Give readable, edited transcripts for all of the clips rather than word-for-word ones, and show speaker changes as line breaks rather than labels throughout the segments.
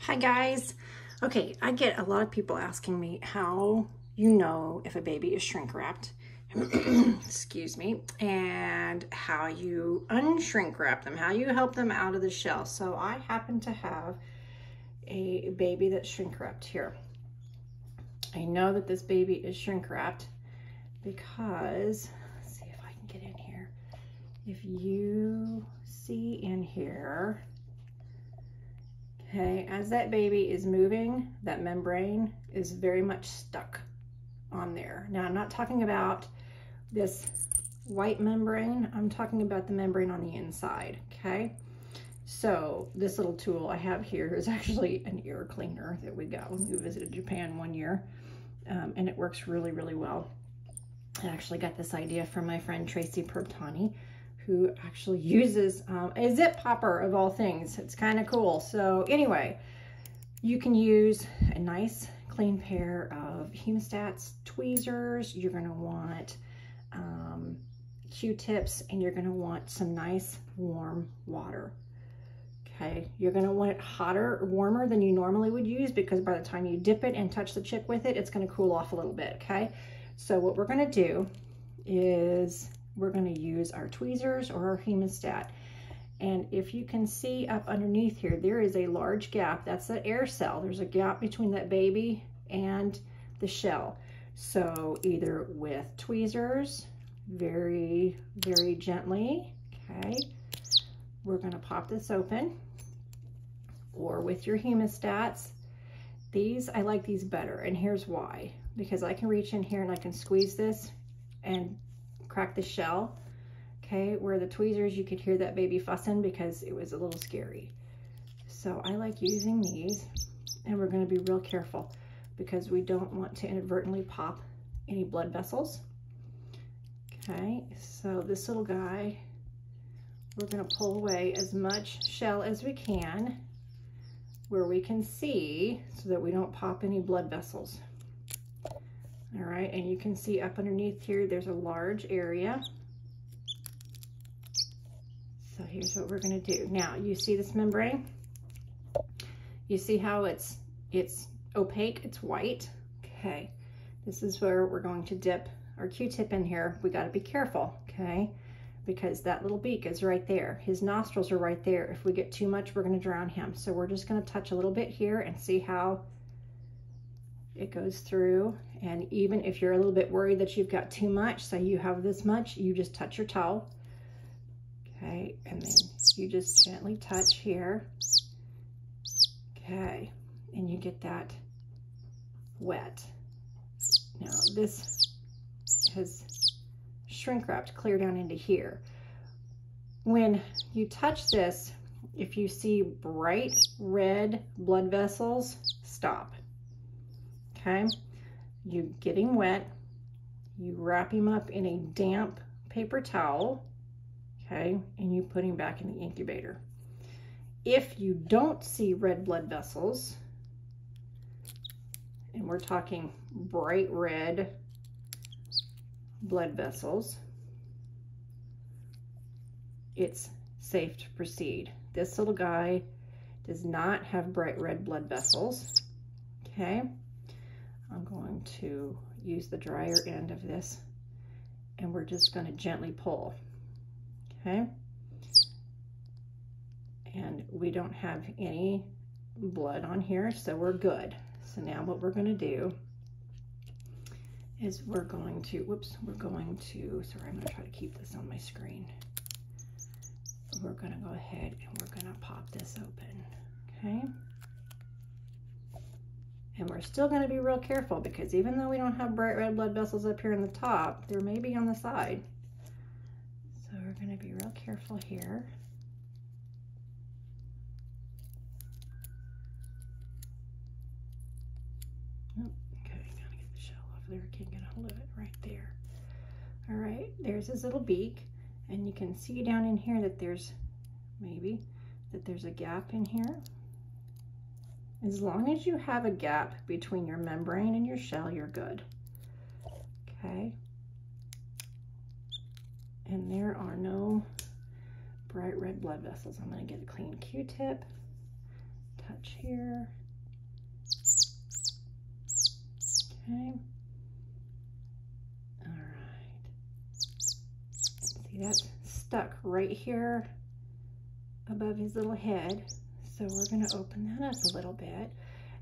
Hi guys. Okay, I get a lot of people asking me how you know if a baby is shrink wrapped, excuse me, and how you unshrink wrap them, how you help them out of the shell. So I happen to have a baby that's shrink wrapped here. I know that this baby is shrink wrapped because, let's see if I can get in here. If you see in here, okay, as that baby is moving, that membrane is very much stuck on there. Now, I'm not talking about this white membrane. I'm talking about the membrane on the inside, okay? So this little tool I have here is actually an ear cleaner that we got when we visited Japan one year, and it works really, really well. I actually got this idea from my friend Tracy Pertani, who actually uses a zip popper of all things. It's kind of cool. So anyway, you can use a nice clean pair of hemostats, tweezers. You're going to want Q-tips, and you're going to want some nice warm water. Okay, you're going to want it hotter, warmer than you normally would use, because by the time you dip it and touch the chick with it, it's going to cool off a little bit. Okay, so what we're going to do is we're going to use our tweezers or our hemostat. And if you can see up underneath here, there is a large gap. That's the air cell. There's a gap between that baby and the shell. So either with tweezers, very, very gently, okay, we're going to pop this open, or with your hemostats. These, I like these better, and here's why. Because I can reach in here and I can squeeze this and crack the shell, okay, where the tweezers, you could hear that baby fussing because it was a little scary. So I like using these, and we're going to be real careful because we don't want to inadvertently pop any blood vessels. Okay, so this little guy, we're going to pull away as much shell as we can where we can see, so that we don't pop any blood vessels. All right, and you can see up underneath here, there's a large area. So here's what we're going to do. Now, you see this membrane? You see how it's opaque, it's white? Okay, this is where we're going to dip our Q-tip in here. We got to be careful, okay? Because that little beak is right there. His nostrils are right there. If we get too much, we're going to drown him. So we're just going to touch a little bit here and see how it goes through. And even if you're a little bit worried that you've got too much, say you have this much, you just touch your toe. Okay, and then you just gently touch here. Okay, and you get that wet. Now this has shrink wrapped clear down into here. When you touch this, if you see bright red blood vessels, stop. Okay, you get him wet, you wrap him up in a damp paper towel, okay, and you put him back in the incubator. If you don't see red blood vessels, and we're talking bright red blood vessels, it's safe to proceed. This little guy does not have bright red blood vessels. Okay, I'm going to use the drier end of this, and we're just going to gently pull. Okay, and we don't have any blood on here, so we're good. So now what we're going to do is we're going to, sorry, I'm going to try to keep this on my screen. We're going to go ahead and we're going to pop this open, okay? And we're still going to be real careful, because even though we don't have bright red blood vessels up here in the top, there may be on the side. So we're going to be real careful here. There, can't get a hold of it right there. All right, there's his little beak, and you can see down in here that there's a gap in here. As long as you have a gap between your membrane and your shell, you're good. Okay, and there are no bright red blood vessels. I'm going to get a clean Q-tip, touch touch here. Okay. All right. See, that's stuck right here above his little head. So we're going to open that up a little bit.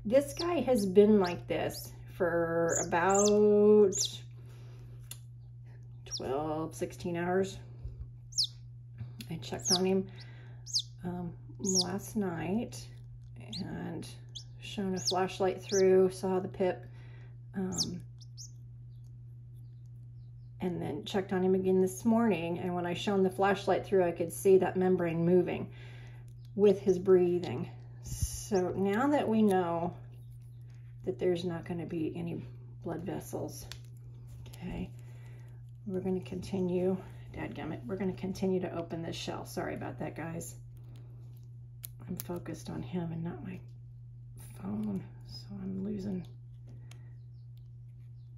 This guy has been like this for about 12, 16 hours. I checked on him last night and shone a flashlight through, saw the pip, and then checked on him again this morning. And when I shone the flashlight through, I could see that membrane moving with his breathing. So now that we know that there's not going to be any blood vessels, okay, we're going to continue, dadgummit, we're going to continue to open this shell. Sorry about that, guys. I'm focused on him and not my phone, so I'm losing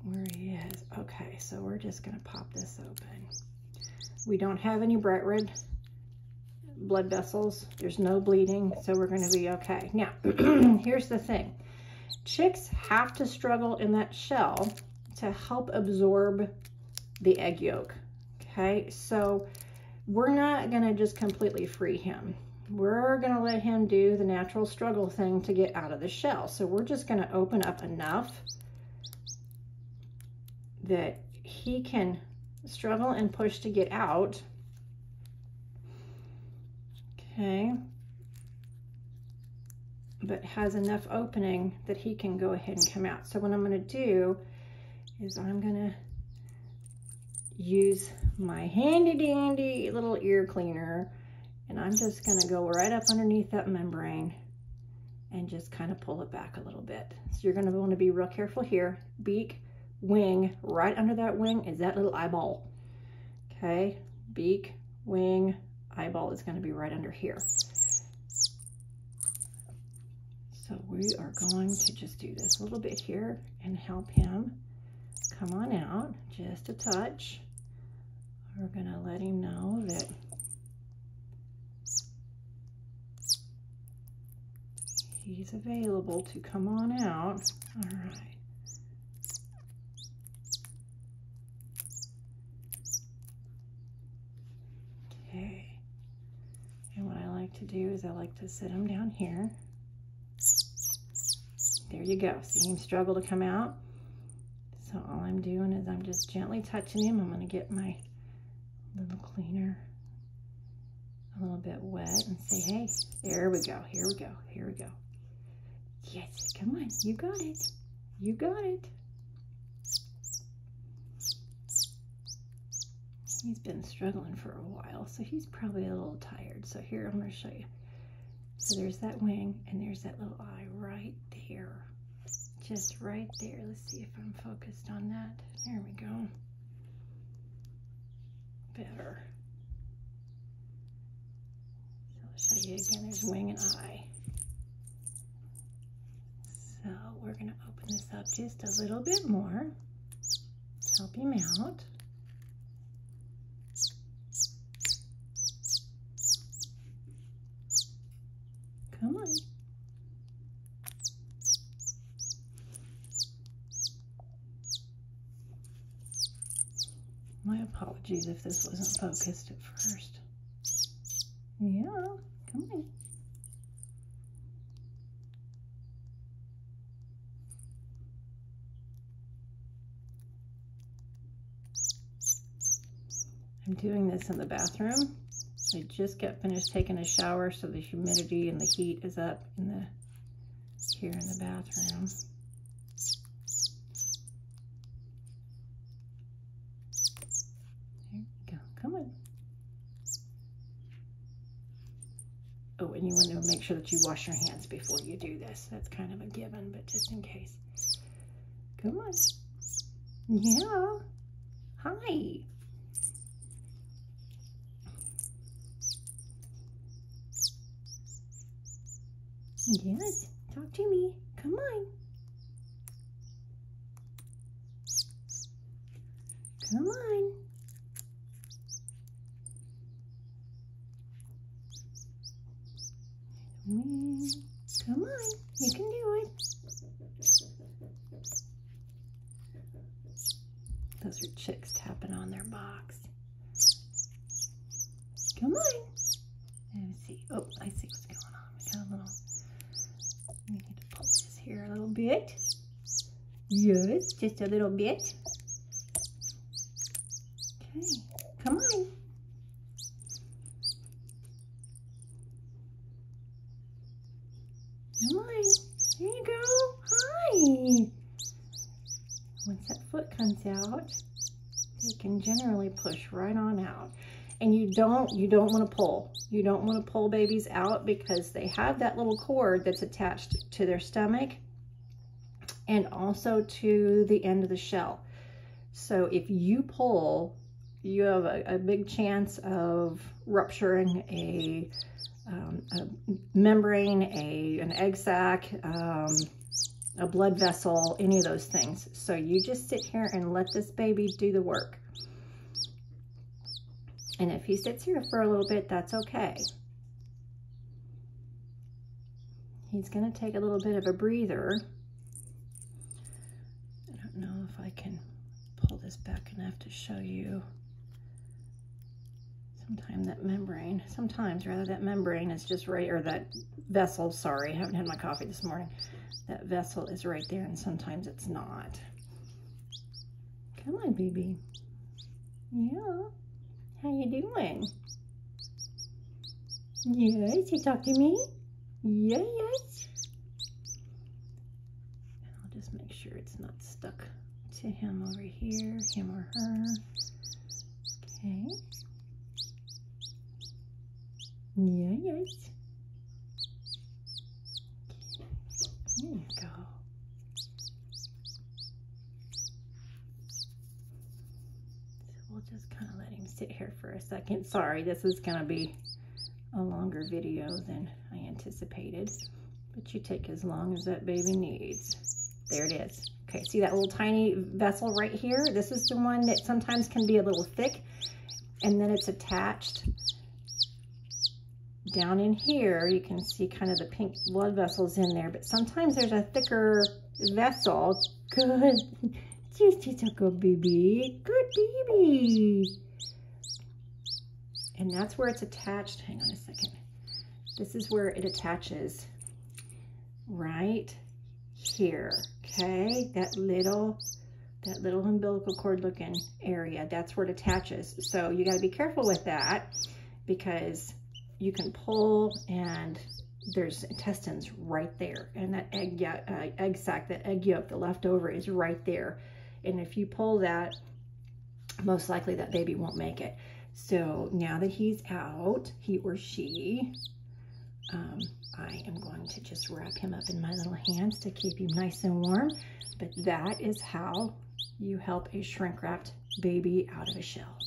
where he is. Okay, so we're just going to pop this open. We don't have any bright red blood vessels. There's no bleeding, so we're going to be okay. Now, here's the thing. Chicks have to struggle in that shell to help absorb the egg yolk, okay? So we're not going to just completely free him. We're going to let him do the natural struggle thing to get out of the shell. So we're just going to open up enough that he can struggle and push to get out. Okay, but has enough opening that he can go ahead and come out. So what I'm going to do is I'm going to use my handy dandy little ear cleaner, and I'm just going to go right up underneath that membrane and just kind of pull it back a little bit. So you're going to want to be real careful here. Beak, wing, right under that wing is that little eyeball. Okay, beak, wing, eyeball is going to be right under here. So we are going to just do this a little bit here and help him come on out just a touch. We're going to let him know that he's available to come on out. All right. Okay. And what I like to do is I like to sit him down here. There you go. See him struggle to come out? So all I'm doing is I'm just gently touching him. I'm going to get my little cleaner a little bit wet and say, hey, there we go. Here we go. Here we go. Yes, come on. You got it. You got it. He's been struggling for a while, so he's probably a little tired. So here, I'm going to show you. So there's that wing, and there's that little eye right there. Just right there. Let's see if I'm focused on that. There we go. Better. So I'll show you again. There's wing and eye. So we're going to open this up just a little bit more. Help him out. Come on. My apologies if this wasn't focused at first. Yeah, come on. I'm doing this in the bathroom. I just got finished taking a shower, so the humidity and the heat is up in the here in the bathroom. There you go. Come on. Oh, and you want to make sure that you wash your hands before you do this. That's kind of a given, but just in case. Come on. Yeah. Hi. Yes, talk to me. Come on. Come on. Come on. here a little bit. Yes, just a little bit. Okay, come on. Come on, there you go. Hi. Once that foot comes out, you can generally push right on out. And you don't want to pull. You don't want to pull babies out because they have that little cord that's attached to their stomach and also to the end of the shell. So if you pull, you have a big chance of rupturing a membrane, an egg sac, a blood vessel, any of those things. So you just sit here and let this baby do the work. And if he sits here for a little bit, that's okay. He's going to take a little bit of a breather. I don't know if I can pull this back enough to show you. Sometimes that membrane is just right, or that vessel, sorry, I haven't had my coffee this morning. That vessel is right there, and sometimes it's not. Come on, baby. Yeah. How you doing? Yes, you talk to me? Yeah, yes. And I'll just make sure it's not stuck to him over here, him or her. Okay. Yeah, yes. There you go. We'll just kind of let him sit here for a second. Sorry, this is going to be a longer video than I anticipated, but you take as long as that baby needs. There it is. Okay, see that little tiny vessel right here? This is the one that sometimes can be a little thick, and then it's attached down in here. You can see kind of the pink blood vessels in there, but sometimes there's a thicker vessel. Good. Just a good baby. Good baby. And that's where it's attached. Hang on a second. This is where it attaches. Right here. Okay? That little umbilical cord looking area. That's where it attaches. So you got to be careful with that because you can pull and there's intestines right there. And that egg sac, that egg yolk, the leftover is right there. And if you pull that, most likely that baby won't make it. So now that he's out, he or she, I am going to just wrap him up in my little hands to keep him nice and warm. But that is how you help a shrink-wrapped baby out of a shell.